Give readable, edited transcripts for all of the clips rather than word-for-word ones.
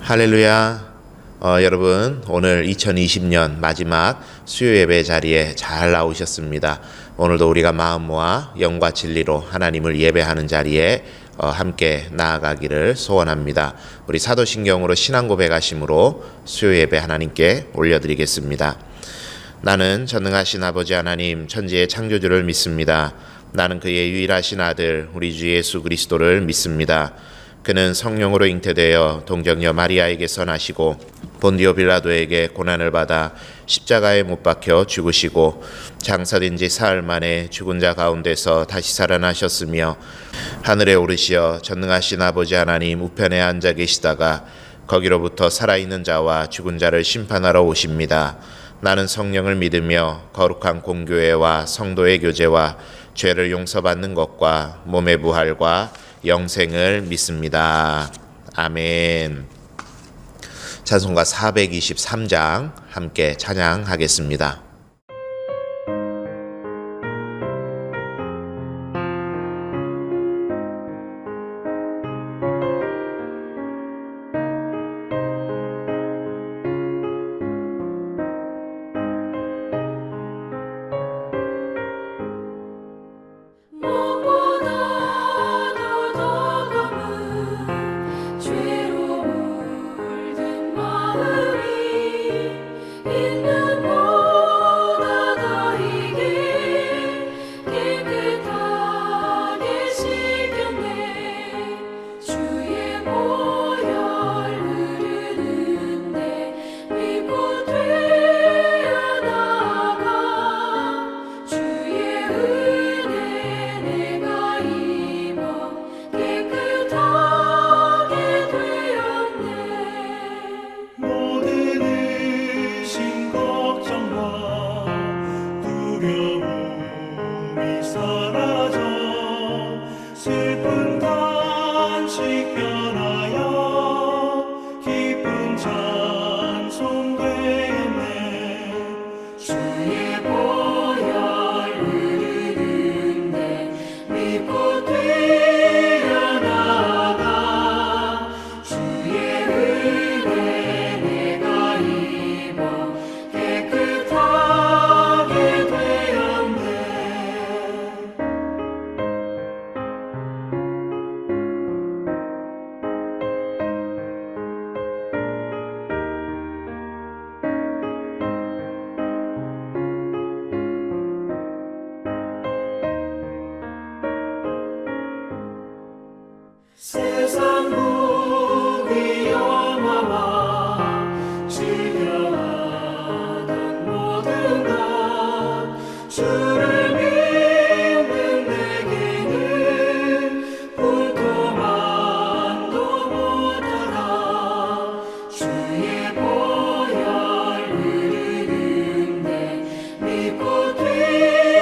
할렐루야. 여러분, 오늘 2020년 마지막 수요 예배 자리에 잘 나오셨습니다. 오늘도 우리가 마음 모아 영과 진리로 하나님을 예배하는 자리에 함께 나아가기를 소원합니다. 우리 사도신경으로 신앙 고백하심으로 수요 예배 하나님께 올려드리겠습니다. 나는 전능하신 아버지 하나님 천지의 창조주를 믿습니다. 나는 그의 유일하신 아들 우리 주 예수 그리스도를 믿습니다. 그는 성령으로 잉태되어 동정녀 마리아에게서 나시고 본디오 빌라도에게 고난을 받아 십자가에 못 박혀 죽으시고 장사된 지 사흘 만에 죽은 자 가운데서 다시 살아나셨으며 하늘에 오르시어 전능하신 아버지 하나님 우편에 앉아 계시다가 거기로부터 살아있는 자와 죽은 자를 심판하러 오십니다. 나는 성령을 믿으며 거룩한 공교회와 성도의 교제와 죄를 용서받는 것과 몸의 부활과 영생을 믿습니다. 아멘. 찬송가 423장 함께 찬양하겠습니다. 세상 복의 영화와 즐겨하던 모든 것 주를 믿는 내게는 볼도만도 못하라. 주의 보혈 흐르는데 믿고 뛰어나가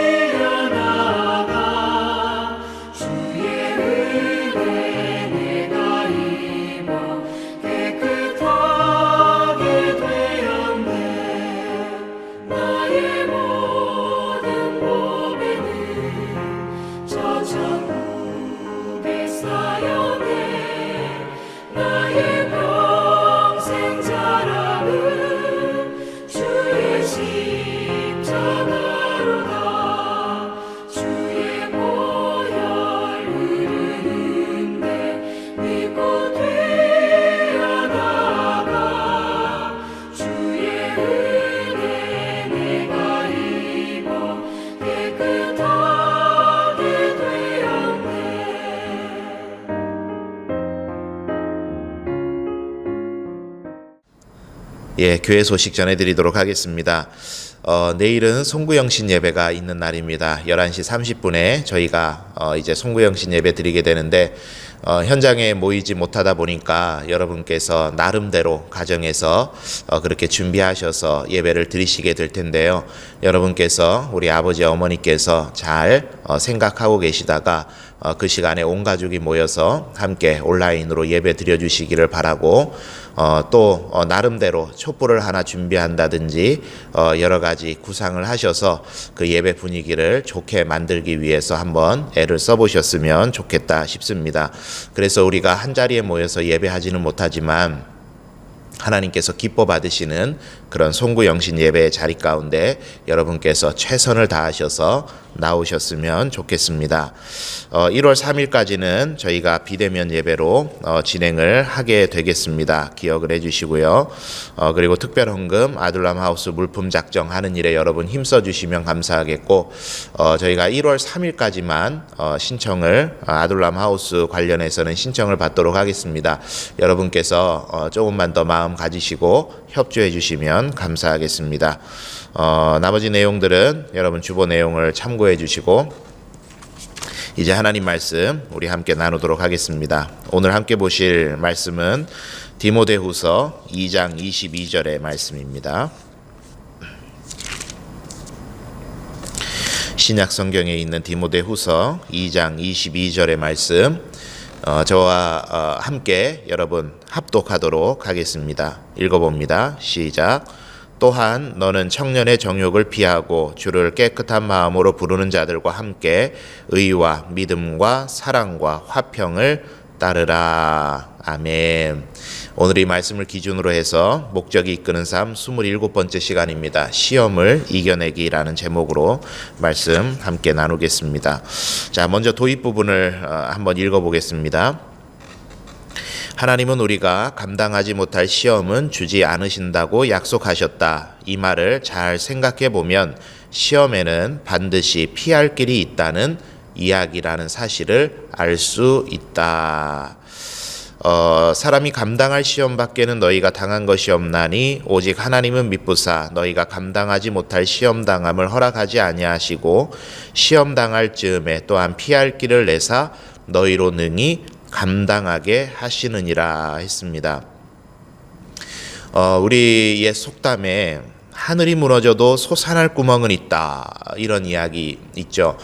주의 교회 소식 전해드리도록 하겠습니다. 내일은 송구영신 예배가 있는 날입니다. 11시 30분에 저희가 이제 송구영신 예배 드리게 되는데 현장에 모이지 못하다 보니까 여러분께서 나름대로 가정에서 그렇게 준비하셔서 예배를 드리시게 될 텐데요. 여러분께서 우리 아버지 어머니께서 잘 생각하고 계시다가 그 시간에 온 가족이 모여서 함께 온라인으로 예배 드려주시기를 바라고 또 나름대로 촛불을 하나 준비한다든지 여러 가지 구상을 하셔서 그 예배 분위기를 좋게 만들기 위해서 한번 애를 써보셨으면 좋겠다 싶습니다. 그래서 우리가 한 자리에 모여서 예배하지는 못하지만 하나님께서 기뻐 받으시는 그런 송구영신 예배의 자리 가운데 여러분께서 최선을 다하셔서 나오셨으면 좋겠습니다. 1월 3일까지는 저희가 비대면 예배로 진행을 하게 되겠습니다. 기억을 해주시고요. 그리고 특별헌금 아둘람 하우스 물품 작정하는 일에 여러분 힘써 주시면 감사하겠고, 저희가 1월 3일까지만 신청을 아둘람 하우스 관련해서는 신청을 받도록 하겠습니다. 여러분께서 조금만 더 마음 가지시고 협조해 주시면 감사하겠습니다. 나머지 내용들은 여러분 주보 내용을 참고해 주시고 이제 하나님 말씀 우리 함께 나누도록 하겠습니다. 오늘 함께 보실 말씀은 디모데후서 2장 22절의 말씀입니다. 신약 성경에 있는 디모데후서 2장 22절의 말씀, 저와 함께 여러분 합독하도록 하겠습니다. 읽어봅니다. 시작. 또한 너는 청년의 정욕을 피하고 주를 깨끗한 마음으로 부르는 자들과 함께 의와 믿음과 사랑과 화평을 따르라. 아멘. 오늘 이 말씀을 기준으로 해서 목적이 이끄는 삶 27번째 시간입니다. 시험을 이겨내기라는 제목으로 말씀 함께 나누겠습니다. 자, 먼저 도입 부분을 한번 읽어보겠습니다. 하나님은 우리가 감당하지 못할 시험은 주지 않으신다고 약속하셨다. 이 말을 잘 생각해 보면 시험에는 반드시 피할 길이 있다는 이야기라는 사실을 알 수 있다. 사람이 감당할 시험 밖에는 너희가 당한 것이 없나니 오직 하나님은 미쁘사 너희가 감당하지 못할 시험 당함을 허락하지 아니하시고 시험 당할 즈음에 또한 피할 길을 내사 너희로 능히 감당하게 하시느니라 했습니다. 우리 옛 속담에 하늘이 무너져도 솟아날 구멍은 있다, 이런 이야기 있죠.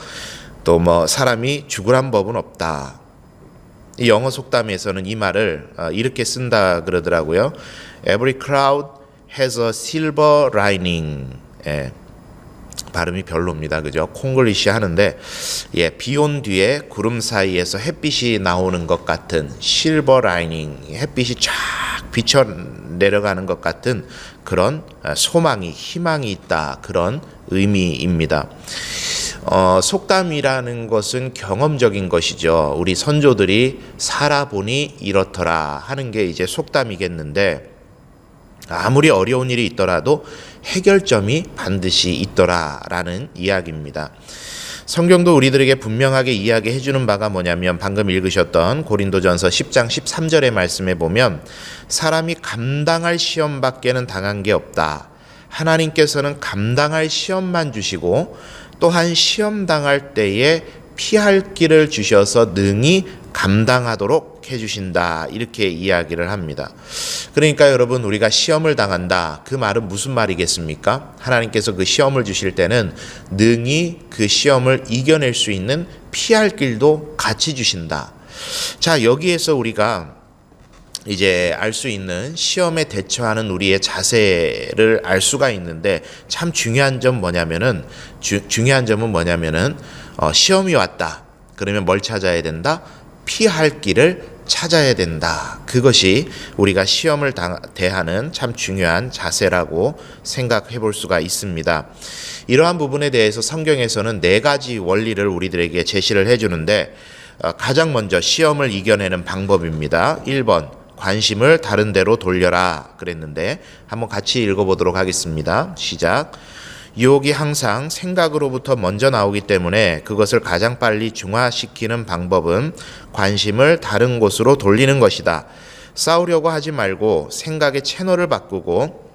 또 사람이 죽으란 법은 없다. 이 영어 속담에서는 이 말을 이렇게 쓴다 그러더라고요. Every cloud has a silver lining. 발음이 별로입니다. 그죠? 콩글리시 하는데, 비 온 뒤에 구름 사이에서 햇빛이 나오는 것 같은 실버 라이닝, 햇빛이 쫙 비쳐 내려가는 것 같은 그런 소망이, 희망이 있다, 그런 의미입니다. 속담이라는 것은 경험적인 것이죠. 우리 선조들이 살아보니 이렇더라 하는 게 이제 속담이겠는데, 아무리 어려운 일이 있더라도 해결점이 반드시 있더라라는 이야기입니다. 성경도 우리들에게 분명하게 이야기해 주는 바가 뭐냐면, 방금 읽으셨던 고린도전서 10장 13절의 말씀에 보면 사람이 감당할 시험밖에는 당한 게 없다. 하나님께서는 감당할 시험만 주시고 또한 시험 당할 때에 피할 길을 주셔서 능히 감당하도록 해주신다, 이렇게 이야기를 합니다. 그러니까 여러분, 우리가 시험을 당한다, 그 말은 무슨 말이겠습니까? 하나님께서 그 시험을 주실 때는 능히 그 시험을 이겨낼 수 있는 피할 길도 같이 주신다. 자, 여기에서 우리가 이제 알 수 있는 시험에 대처하는 우리의 자세를 알 수가 있는데, 참 중요한 점은 뭐냐면은 시험이 왔다. 그러면 뭘 찾아야 된다? 피할 길을 찾아야 된다. 그것이 우리가 시험을 대하는 참 중요한 자세라고 생각해 볼 수가 있습니다. 이러한 부분에 대해서 성경에서는 4가지 원리를 우리들에게 제시를 해주는데, 가장 먼저 시험을 이겨내는 방법입니다. 1번, 관심을 다른 데로 돌려라 그랬는데, 한번 같이 읽어보도록 하겠습니다. 시작. 유혹이 항상 생각으로부터 먼저 나오기 때문에 그것을 가장 빨리 중화시키는 방법은 관심을 다른 곳으로 돌리는 것이다. 싸우려고 하지 말고 생각의 채널을 바꾸고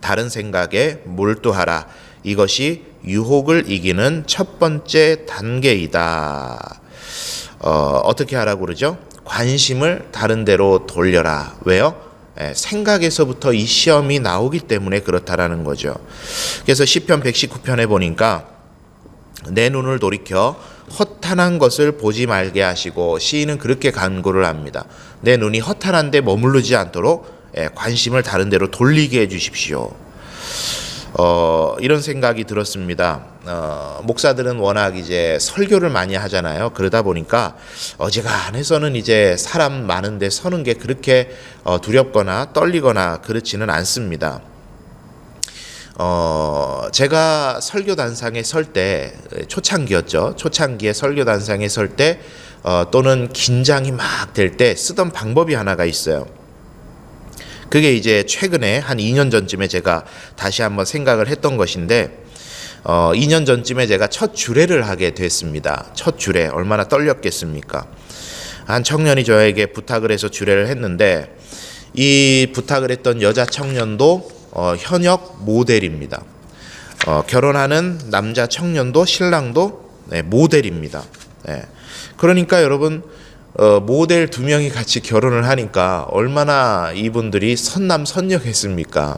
다른 생각에 몰두하라. 이것이 유혹을 이기는 첫 번째 단계이다. 어떻게 하라고 그러죠? 관심을 다른 데로 돌려라. 왜요? 생각에서부터 이 시험이 나오기 때문에 그렇다라는 거죠. 그래서 시편 119편에 보니까 내 눈을 돌이켜 허탄한 것을 보지 말게 하시고, 시인은 그렇게 간구를 합니다. 내 눈이 허탄한 데 머무르지 않도록 관심을 다른 데로 돌리게 해 주십시오. 이런 생각이 들었습니다. 목사들은 워낙 이제 설교를 많이 하잖아요. 그러다 보니까 어지간해서는 이제 사람 많은데 서는 게 그렇게 두렵거나 떨리거나 그렇지는 않습니다. 제가 설교단상에 설 때, 초창기였죠. 초창기에 설교단상에 설 때, 또는 긴장이 막 될 때 쓰던 방법이 하나가 있어요. 그게 이제 최근에 한 2년 전쯤에 제가 다시 한번 생각을 했던 것인데, 2년 전쯤에 제가 첫 주례를 하게 됐습니다. 첫 주례, 얼마나 떨렸겠습니까? 한 청년이 저에게 부탁을 해서 주례를 했는데, 이 부탁을 했던 여자 청년도 현역 모델입니다. 결혼하는 남자 청년도 신랑도 모델입니다. 그러니까 여러분, 모델 두 명이 같이 결혼을 하니까 얼마나 이분들이 선남선녀했습니까?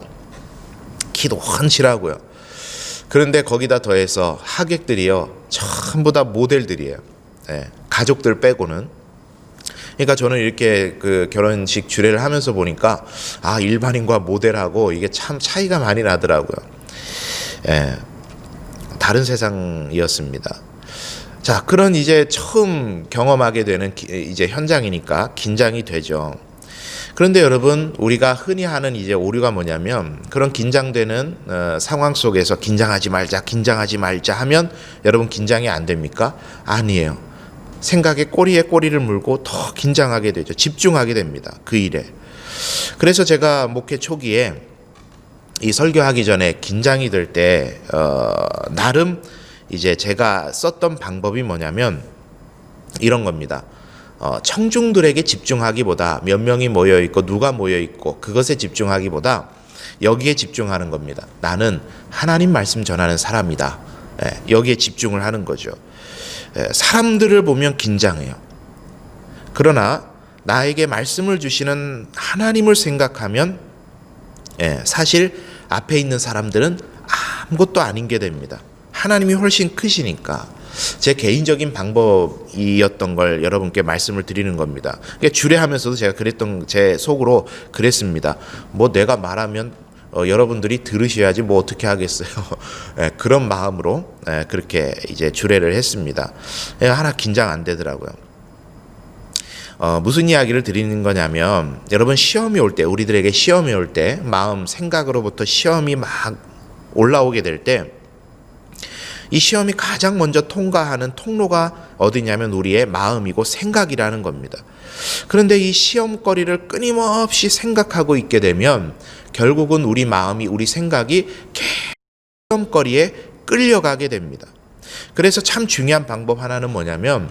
키도 훤칠하고요. 그런데 거기다 더해서 하객들이요, 전부 다 모델들이에요. 가족들 빼고는. 그러니까 저는 이렇게 그 결혼식 주례를 하면서 보니까 일반인과 모델하고 이게 참 차이가 많이 나더라고요. 다른 세상이었습니다. 자, 그런 이제 처음 경험하게 되는 이제 현장이니까 긴장이 되죠. 그런데 여러분, 우리가 흔히 하는 이제 오류가 뭐냐면, 그런 긴장되는 상황 속에서 긴장하지 말자 하면 여러분 긴장이 안 됩니까? 아니에요. 생각에 꼬리에 꼬리를 물고 더 긴장하게 되죠. 집중하게 됩니다. 그 일에. 그래서 제가 목회 초기에 이 설교하기 전에 긴장이 될 때 나름 이제 제가 썼던 방법이 뭐냐면 이런 겁니다. 청중들에게 집중하기보다, 몇 명이 모여 있고 누가 모여 있고 그것에 집중하기보다 여기에 집중하는 겁니다. 나는 하나님 말씀 전하는 사람이다. 여기에 집중을 하는 거죠. 사람들을 보면 긴장해요. 그러나 나에게 말씀을 주시는 하나님을 생각하면 사실 앞에 있는 사람들은 아무것도 아닌 게 됩니다. 하나님이 훨씬 크시니까. 제 개인적인 방법이었던 걸 여러분께 말씀을 드리는 겁니다. 그러니까 주례하면서도 제가 그랬던, 제 속으로 그랬습니다. 뭐 내가 말하면 여러분들이 들으셔야지 뭐 어떻게 하겠어요. 그런 마음으로 그렇게 이제 주례를 했습니다. 하나 긴장 안 되더라고요. 무슨 이야기를 드리는 거냐면, 여러분 시험이 올 때, 우리들에게 시험이 올 때, 마음 생각으로부터 시험이 막 올라오게 될 때, 이 시험이 가장 먼저 통과하는 통로가 어디냐면 우리의 마음이고 생각이라는 겁니다. 그런데 이 시험거리를 끊임없이 생각하고 있게 되면 결국은 우리 마음이, 우리 생각이 계속 시험거리에 끌려가게 됩니다. 그래서 참 중요한 방법 하나는 뭐냐면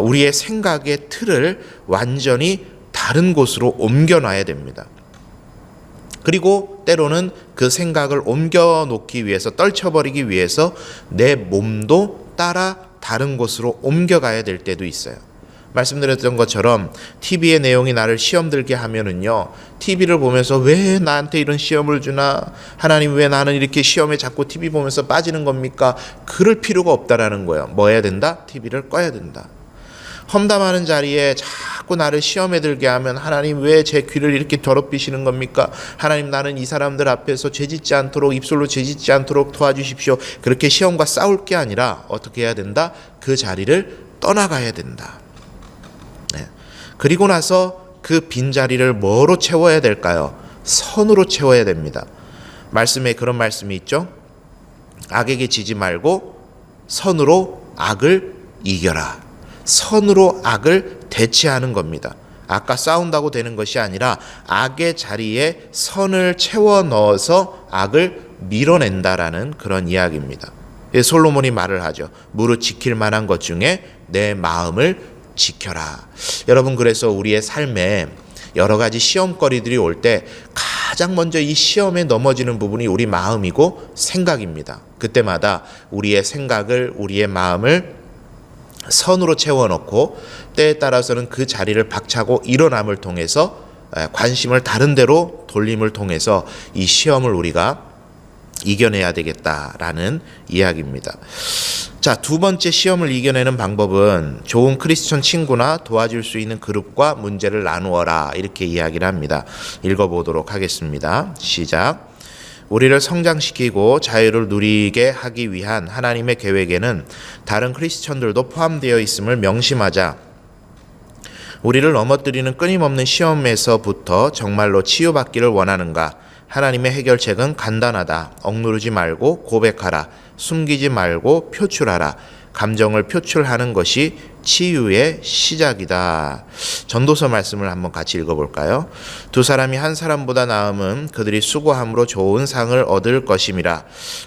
우리의 생각의 틀을 완전히 다른 곳으로 옮겨놔야 됩니다. 그리고 때로는 그 생각을 옮겨놓기 위해서, 떨쳐버리기 위해서 내 몸도 따라 다른 곳으로 옮겨가야 될 때도 있어요. 말씀드렸던 것처럼 TV의 내용이 나를 시험 들게 하면은요, TV를 보면서 왜 나한테 이런 시험을 주나, 하나님 왜 나는 이렇게 시험에 자꾸 TV 보면서 빠지는 겁니까? 그럴 필요가 없다라는 거예요. 뭐 해야 된다? TV를 꺼야 된다. 험담하는 자리에 자꾸 나를 시험에 들게 하면, 하나님 왜 제 귀를 이렇게 더럽히시는 겁니까? 하나님, 나는 이 사람들 앞에서 죄짓지 않도록, 입술로 죄짓지 않도록 도와주십시오. 그렇게 시험과 싸울 게 아니라 어떻게 해야 된다? 그 자리를 떠나가야 된다. 그리고 나서 그 빈자리를 뭐로 채워야 될까요? 선으로 채워야 됩니다. 말씀에 그런 말씀이 있죠. 악에게 지지 말고 선으로 악을 이겨라. 선으로 악을 대체하는 겁니다. 아까 싸운다고 되는 것이 아니라 악의 자리에 선을 채워 넣어서 악을 밀어낸다라는 그런 이야기입니다. 솔로몬이 말을 하죠. 무릇 지킬 만한 것 중에 내 마음을 지켜라. 여러분, 그래서 우리의 삶에 여러 가지 시험거리들이 올 때 가장 먼저 이 시험에 넘어지는 부분이 우리 마음이고 생각입니다. 그때마다 우리의 생각을, 우리의 마음을 선으로 채워놓고 때에 따라서는 그 자리를 박차고 일어남을 통해서, 관심을 다른 데로 돌림을 통해서 이 시험을 우리가 이겨내야 되겠다라는 이야기입니다. 자, 두 번째 시험을 이겨내는 방법은 좋은 크리스천 친구나 도와줄 수 있는 그룹과 문제를 나누어라, 이렇게 이야기를 합니다. 읽어보도록 하겠습니다. 시작. 우리를 성장시키고 자유를 누리게 하기 위한 하나님의 계획에는 다른 크리스천들도 포함되어 있음을 명심하자. 우리를 넘어뜨리는 끊임없는 시험에서부터 정말로 치유받기를 원하는가? 하나님의 해결책은 간단하다. 억누르지 말고 고백하라. 숨기지 말고 표출하라. 감정을 표출하는 것이 치유의 시작이다. 전도서 말씀을 한번 같이 읽어볼까요? 두 사람이 한 사람보다 나음은 그들이 수고함으로 좋은 상을 얻을 것임이라.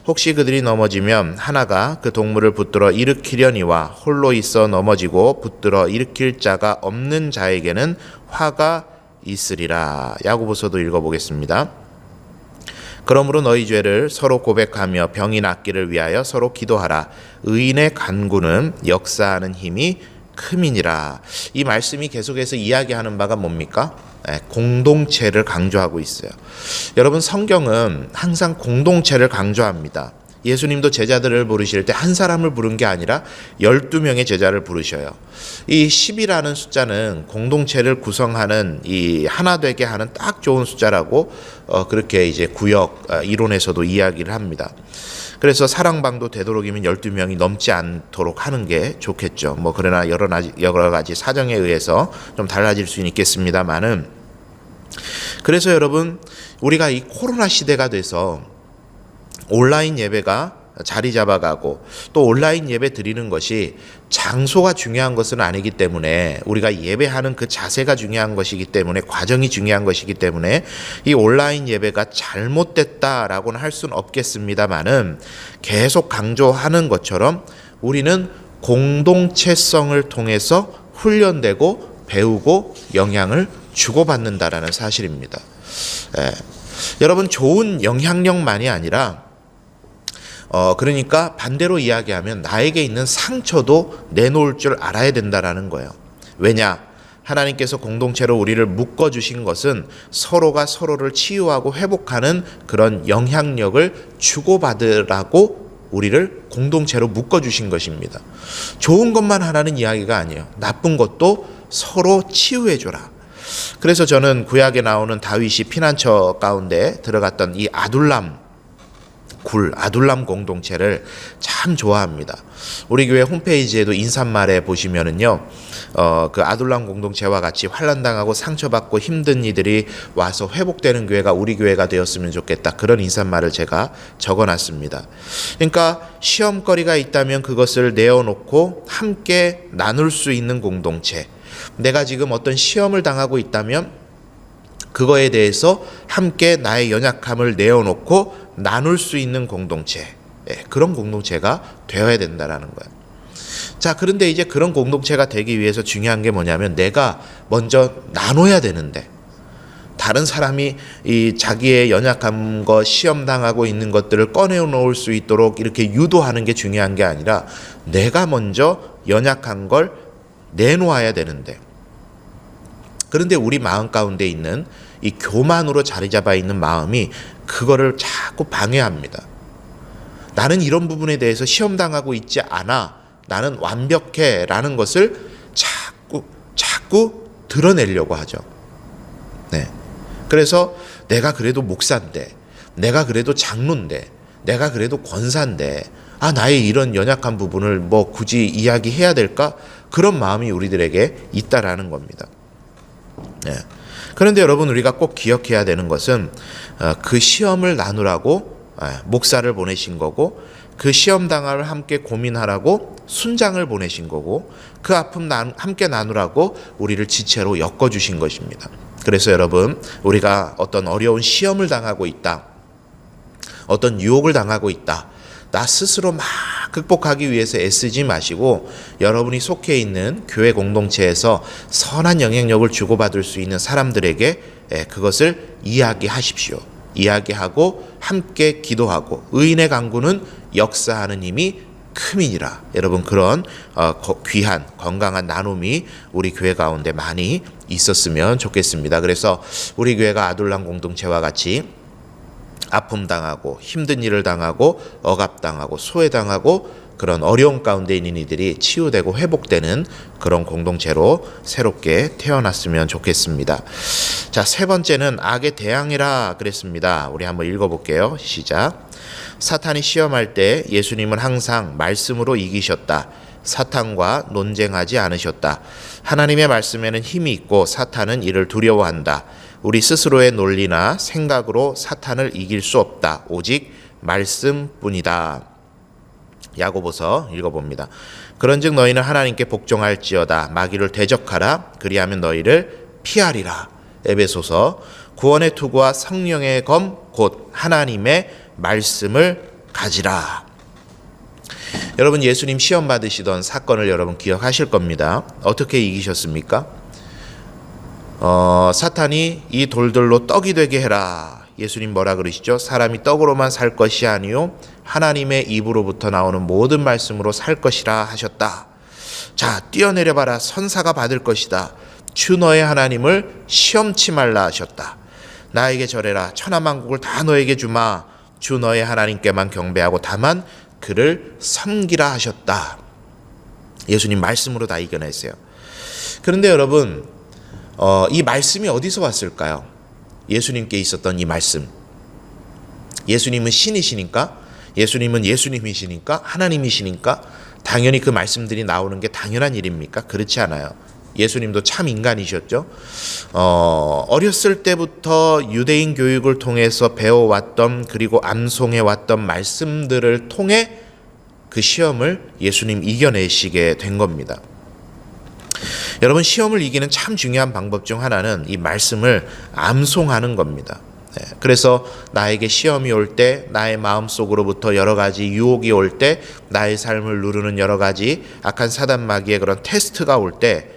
혹시 그들이 넘어지면 하나가 그 동물을 붙들어 일으키려니와 홀로 있어 넘어지고 붙들어 일으킬 자가 없는 자에게는 화가 있으리라. 야고보서도 읽어보겠습니다. 그러므로 너희 죄를 서로 고백하며 병이 낫기를 위하여 서로 기도하라. 의인의 간구는 역사하는 힘이 큼이니라. 이 말씀이 계속해서 이야기하는 바가 뭡니까? 공동체를 강조하고 있어요. 여러분, 성경은 항상 공동체를 강조합니다. 예수님도 제자들을 부르실 때 한 사람을 부른 게 아니라 12명의 제자를 부르셔요. 이 10이라는 숫자는 공동체를 구성하는 이 하나 되게 하는 딱 좋은 숫자라고 그렇게 이제 구역 이론에서도 이야기를 합니다. 그래서 사랑방도 되도록이면 12명이 넘지 않도록 하는 게 좋겠죠. 뭐 그러나 여러 가지 사정에 의해서 좀 달라질 수는 있겠습니다만은, 그래서 여러분, 우리가 이 코로나 시대가 돼서 온라인 예배가 자리 잡아가고 또 온라인 예배 드리는 것이 장소가 중요한 것은 아니기 때문에, 우리가 예배하는 그 자세가 중요한 것이기 때문에, 과정이 중요한 것이기 때문에 이 온라인 예배가 잘못됐다라고는 할 수는 없겠습니다만은, 계속 강조하는 것처럼 우리는 공동체성을 통해서 훈련되고 배우고 영향을 주고받는다라는 사실입니다. 여러분, 좋은 영향력만이 아니라 그러니까 반대로 이야기하면 나에게 있는 상처도 내놓을 줄 알아야 된다라는 거예요. 왜냐? 하나님께서 공동체로 우리를 묶어주신 것은 서로가 서로를 치유하고 회복하는 그런 영향력을 주고받으라고 우리를 공동체로 묶어주신 것입니다. 좋은 것만 하라는 이야기가 아니에요. 나쁜 것도 서로 치유해줘라. 그래서 저는 구약에 나오는 다윗이 피난처 가운데 들어갔던 이 아둘람 공동체를 참 좋아합니다. 우리 교회 홈페이지에도 인사말에 보시면은요, 그 아둘람 공동체와 같이 환난당하고 상처받고 힘든 이들이 와서 회복되는 교회가 우리 교회가 되었으면 좋겠다. 그런 인사말을 제가 적어놨습니다. 그러니까 시험거리가 있다면 그것을 내어놓고 함께 나눌 수 있는 공동체. 내가 지금 어떤 시험을 당하고 있다면 그거에 대해서 함께 나의 연약함을 내어놓고 나눌 수 있는 공동체, 그런 공동체가 되어야 된다라는 거예요. 자, 그런데 이제 그런 공동체가 되기 위해서 중요한 게 뭐냐면, 내가 먼저 나눠야 되는데, 다른 사람이 이 자기의 연약함과 시험 당하고 있는 것들을 꺼내놓을 수 있도록 이렇게 유도하는 게 중요한 게 아니라, 내가 먼저 연약한 걸 내놓아야 되는데, 그런데 우리 마음 가운데 있는 이 교만으로 자리 잡아 있는 마음이 그거를 자꾸 방해합니다. 나는 이런 부분에 대해서 시험당하고 있지 않아, 나는 완벽해 라는 것을 자꾸 드러내려고 하죠. 그래서 내가 그래도 목사인데, 내가 그래도 장로인데, 내가 그래도 권사인데, 나의 이런 연약한 부분을 뭐 굳이 이야기해야 될까? 그런 마음이 우리들에게 있다라는 겁니다. 그런데 여러분, 우리가 꼭 기억해야 되는 것은 그 시험을 나누라고 목사를 보내신 거고, 그 시험 당을 함께 고민하라고 순장을 보내신 거고, 그 아픔 함께 나누라고 우리를 지체로 엮어주신 것입니다. 그래서 여러분, 우리가 어떤 어려운 시험을 당하고 있다, 어떤 유혹을 당하고 있다, 나 스스로 막 극복하기 위해서 애쓰지 마시고, 여러분이 속해 있는 교회 공동체에서 선한 영향력을 주고받을 수 있는 사람들에게 그것을 이야기하십시오. 이야기하고 함께 기도하고, 의인의 간구는 역사하는 힘이 큼이니라. 여러분, 그런 귀한 건강한 나눔이 우리 교회 가운데 많이 있었으면 좋겠습니다. 그래서 우리 교회가 아둘람 공동체와 같이 아픔 당하고 힘든 일을 당하고 억압당하고 소외당하고 그런 어려움 가운데 있는 이들이 치유되고 회복되는 그런 공동체로 새롭게 태어났으면 좋겠습니다. 자, 세 번째는 악에 대항이라 그랬습니다. 우리 한번 읽어볼게요. 시작. 사탄이 시험할 때 예수님은 항상 말씀으로 이기셨다. 사탄과 논쟁하지 않으셨다. 하나님의 말씀에는 힘이 있고 사탄은 이를 두려워한다. 우리 스스로의 논리나 생각으로 사탄을 이길 수 없다. 오직 말씀뿐이다. 야고보서 읽어봅니다. 그런즉 너희는 하나님께 복종할지어다. 마귀를 대적하라. 그리하면 너희를 피하리라. 에베소서 구원의 투구와 성령의 검 곧 하나님의 말씀을 가지라. 여러분, 예수님 시험 받으시던 사건을 여러분 기억하실 겁니다. 어떻게 이기셨습니까? 사탄이 이 돌들로 떡이 되게 해라. 예수님 뭐라 그러시죠? 사람이 떡으로만 살 것이 아니요 하나님의 입으로부터 나오는 모든 말씀으로 살 것이라 하셨다. 자, 뛰어내려봐라. 선사가 받을 것이다. 주 너의 하나님을 시험치 말라 하셨다. 나에게 절해라. 천하만국을 다 너에게 주마. 주 너의 하나님께만 경배하고 다만 그를 섬기라 하셨다. 예수님 말씀으로 다 이겨냈어요. 그런데 여러분, 이 말씀이 어디서 왔을까요? 예수님께 있었던 이 말씀. 예수님은 신이시니까, 예수님은 예수님이시니까, 하나님이시니까 당연히 그 말씀들이 나오는 게 당연한 일입니까? 그렇지 않아요. 예수님도 참 인간이셨죠. 어렸을 때부터 유대인 교육을 통해서 배워왔던, 그리고 암송해왔던 말씀들을 통해 그 시험을 예수님 이겨내시게 된 겁니다. 여러분, 시험을 이기는 참 중요한 방법 중 하나는 이 말씀을 암송하는 겁니다. 그래서 나에게 시험이 올 때, 나의 마음속으로부터 여러 가지 유혹이 올 때, 나의 삶을 누르는 여러 가지 악한 사단 마귀의 그런 테스트가 올 때,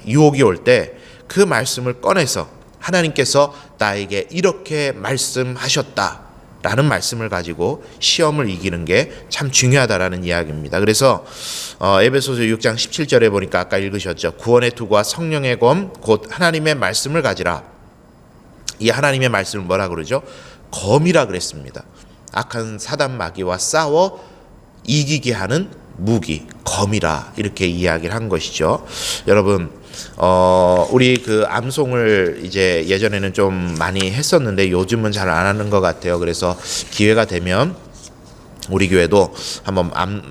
유혹이 올 때 그 말씀을 꺼내서 하나님께서 나에게 이렇게 말씀하셨다 라는 말씀을 가지고 시험을 이기는 게 참 중요하다라는 이야기입니다. 그래서 에베소서 6장 17절에 보니까 아까 읽으셨죠. 구원의 투구와 성령의 검 곧 하나님의 말씀을 가지라. 이 하나님의 말씀을 뭐라 그러죠? 검이라 그랬습니다. 악한 사단 마귀와 싸워 이기게 하는 무기, 검이라 이렇게 이야기를 한 것이죠. 여러분, 우리 그 암송을 이제 예전에는 좀 많이 했었는데 요즘은 잘 안 하는 것 같아요. 그래서 기회가 되면 우리 교회도 한번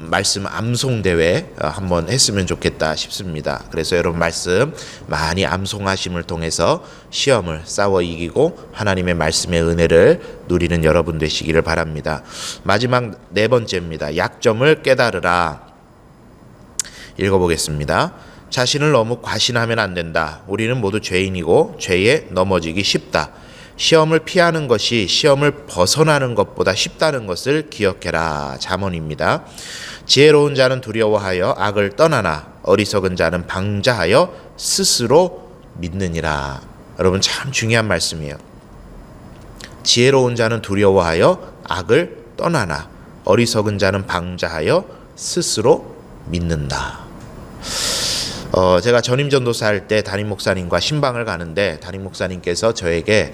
말씀 암송 대회 한번 했으면 좋겠다 싶습니다. 그래서 여러분 말씀 많이 암송하심을 통해서 시험을 싸워 이기고 하나님의 말씀의 은혜를 누리는 여러분 되시기를 바랍니다. 마지막 네 번째입니다. 약점을 깨달으라. 읽어보겠습니다. 자신을 너무 과신하면 안 된다. 우리는 모두 죄인이고 죄에 넘어지기 쉽다. 시험을 피하는 것이 시험을 벗어나는 것보다 쉽다는 것을 기억해라. 잠언입니다. 지혜로운 자는 두려워하여 악을 떠나나 어리석은 자는 방자하여 스스로 믿느니라. 여러분 참 중요한 말씀이에요. 지혜로운 자는 두려워하여 악을 떠나나 어리석은 자는 방자하여 스스로 믿는다. 제가 전임 전도사 할 때 담임 목사님과 신방을 가는데 담임 목사님께서 저에게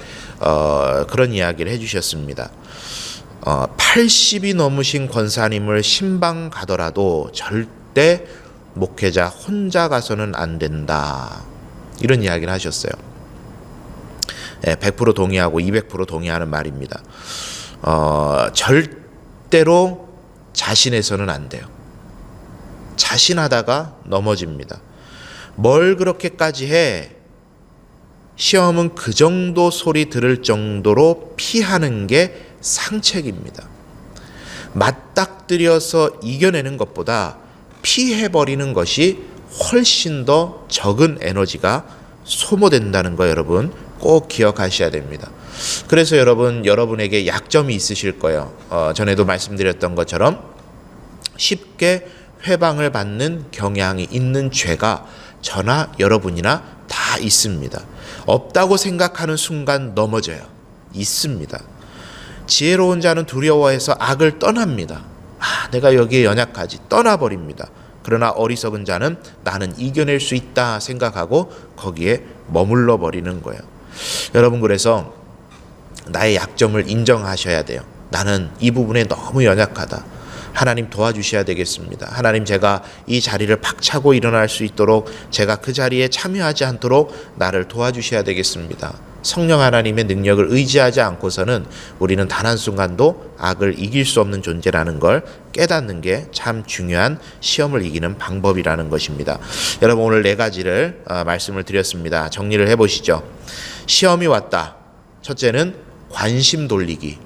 그런 이야기를 해주셨습니다. 80이 넘으신 권사님을 신방 가더라도 절대 목회자 혼자 가서는 안 된다. 이런 이야기를 하셨어요. 100% 동의하고 200% 동의하는 말입니다. 절대로 자신해서는 안 돼요. 자신하다가 넘어집니다. 뭘 그렇게까지 해? 시험은 그 정도 소리 들을 정도로 피하는 게 상책입니다. 맞닥뜨려서 이겨내는 것보다 피해버리는 것이 훨씬 더 적은 에너지가 소모된다는 거 여러분 꼭 기억하셔야 됩니다. 그래서 여러분에게 약점이 있으실 거예요. 전에도 말씀드렸던 것처럼 쉽게 회방을 받는 경향이 있는 죄가 저나 여러분이나 다 있습니다. 없다고 생각하는 순간 넘어져요. 있습니다. 지혜로운 자는 두려워해서 악을 떠납니다. 내가 여기에 연약하지 떠나버립니다. 그러나 어리석은 자는 나는 이겨낼 수 있다 생각하고 거기에 머물러 버리는 거예요. 여러분 그래서 나의 약점을 인정하셔야 돼요. 나는 이 부분에 너무 연약하다. 하나님 도와주셔야 되겠습니다. 하나님, 제가 이 자리를 박차고 일어날 수 있도록, 제가 그 자리에 참여하지 않도록 나를 도와주셔야 되겠습니다. 성령 하나님의 능력을 의지하지 않고서는 우리는 단 한순간도 악을 이길 수 없는 존재라는 걸 깨닫는 게 참 중요한 시험을 이기는 방법이라는 것입니다. 여러분, 오늘 4가지를 말씀을 드렸습니다. 정리를 해보시죠. 시험이 왔다. 첫째는 관심 돌리기.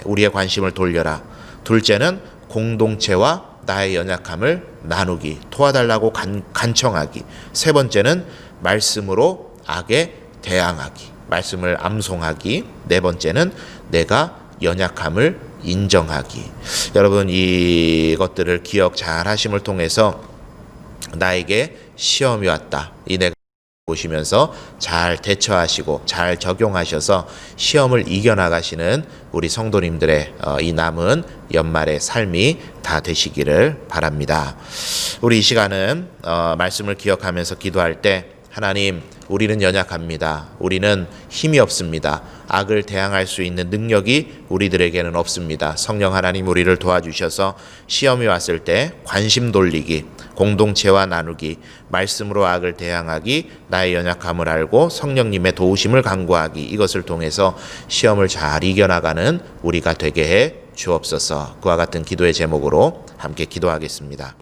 우리의 관심을 돌려라. 둘째는 공동체와 나의 연약함을 나누기, 도와달라고 간청하기. 세 번째는 말씀으로 악에 대항하기, 말씀을 암송하기. 네 번째는 내가 연약함을 인정하기. 여러분, 이것들을 기억 잘 하심을 통해서 나에게 시험이 왔다, 이 내가 보시면서 잘 대처하시고 잘 적용하셔서 시험을 이겨나가시는 우리 성도님들의 이 남은 연말의 삶이 다 되시기를 바랍니다. 우리 이 시간은 말씀을 기억하면서 기도할 때, 하나님, 우리는 연약합니다. 우리는 힘이 없습니다. 악을 대항할 수 있는 능력이 우리들에게는 없습니다. 성령 하나님, 우리를 도와주셔서 시험이 왔을 때 관심 돌리기, 공동체와 나누기, 말씀으로 악을 대항하기, 나의 연약함을 알고 성령님의 도우심을 간구하기, 이것을 통해서 시험을 잘 이겨나가는 우리가 되게 해 주옵소서. 그와 같은 기도의 제목으로 함께 기도하겠습니다.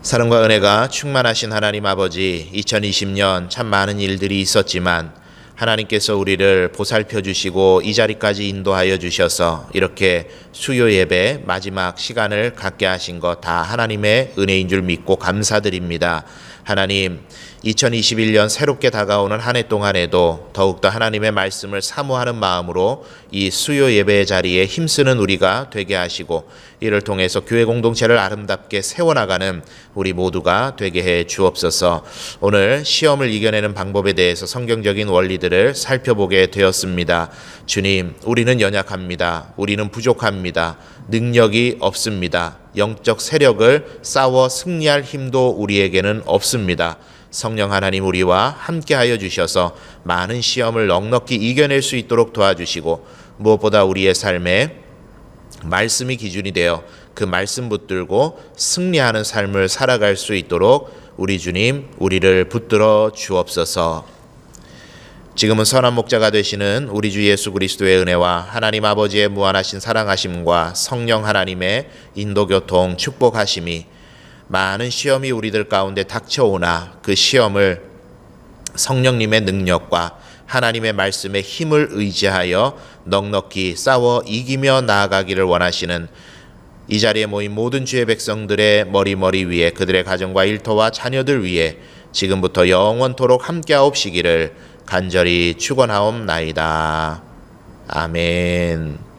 사랑과 은혜가 충만하신 하나님 아버지, 2020년 참 많은 일들이 있었지만 하나님께서 우리를 보살펴 주시고 이 자리까지 인도하여 주셔서 이렇게 수요 예배 마지막 시간을 갖게 하신 것 다 하나님의 은혜인 줄 믿고 감사드립니다. 하나님, 2021년 새롭게 다가오는 한 해 동안에도 더욱더 하나님의 말씀을 사모하는 마음으로 이 수요 예배의 자리에 힘쓰는 우리가 되게 하시고 이를 통해서 교회 공동체를 아름답게 세워나가는 우리 모두가 되게 해 주옵소서. 오늘 시험을 이겨내는 방법에 대해서 성경적인 원리들을 살펴보게 되었습니다. 주님, 우리는 연약합니다. 우리는 부족합니다. 능력이 없습니다. 영적 세력을 싸워 승리할 힘도 우리에게는 없습니다. 성령 하나님 우리와 함께하여 주셔서 많은 시험을 넉넉히 이겨낼 수 있도록 도와주시고 무엇보다 우리의 삶에 말씀이 기준이 되어 그 말씀 붙들고 승리하는 삶을 살아갈 수 있도록 우리 주님 우리를 붙들어 주옵소서. 지금은 선한 목자가 되시는 우리 주 예수 그리스도의 은혜와 하나님 아버지의 무한하신 사랑하심과 성령 하나님의 인도교통 축복하심이 많은 시험이 우리들 가운데 닥쳐오나 그 시험을 성령님의 능력과 하나님의 말씀의 힘을 의지하여 넉넉히 싸워 이기며 나아가기를 원하시는 이 자리에 모인 모든 주의 백성들의 머리 위에 그들의 가정과 일터와 자녀들 위에 지금부터 영원토록 함께하옵시기를 간절히 축원하옵나이다. 아멘.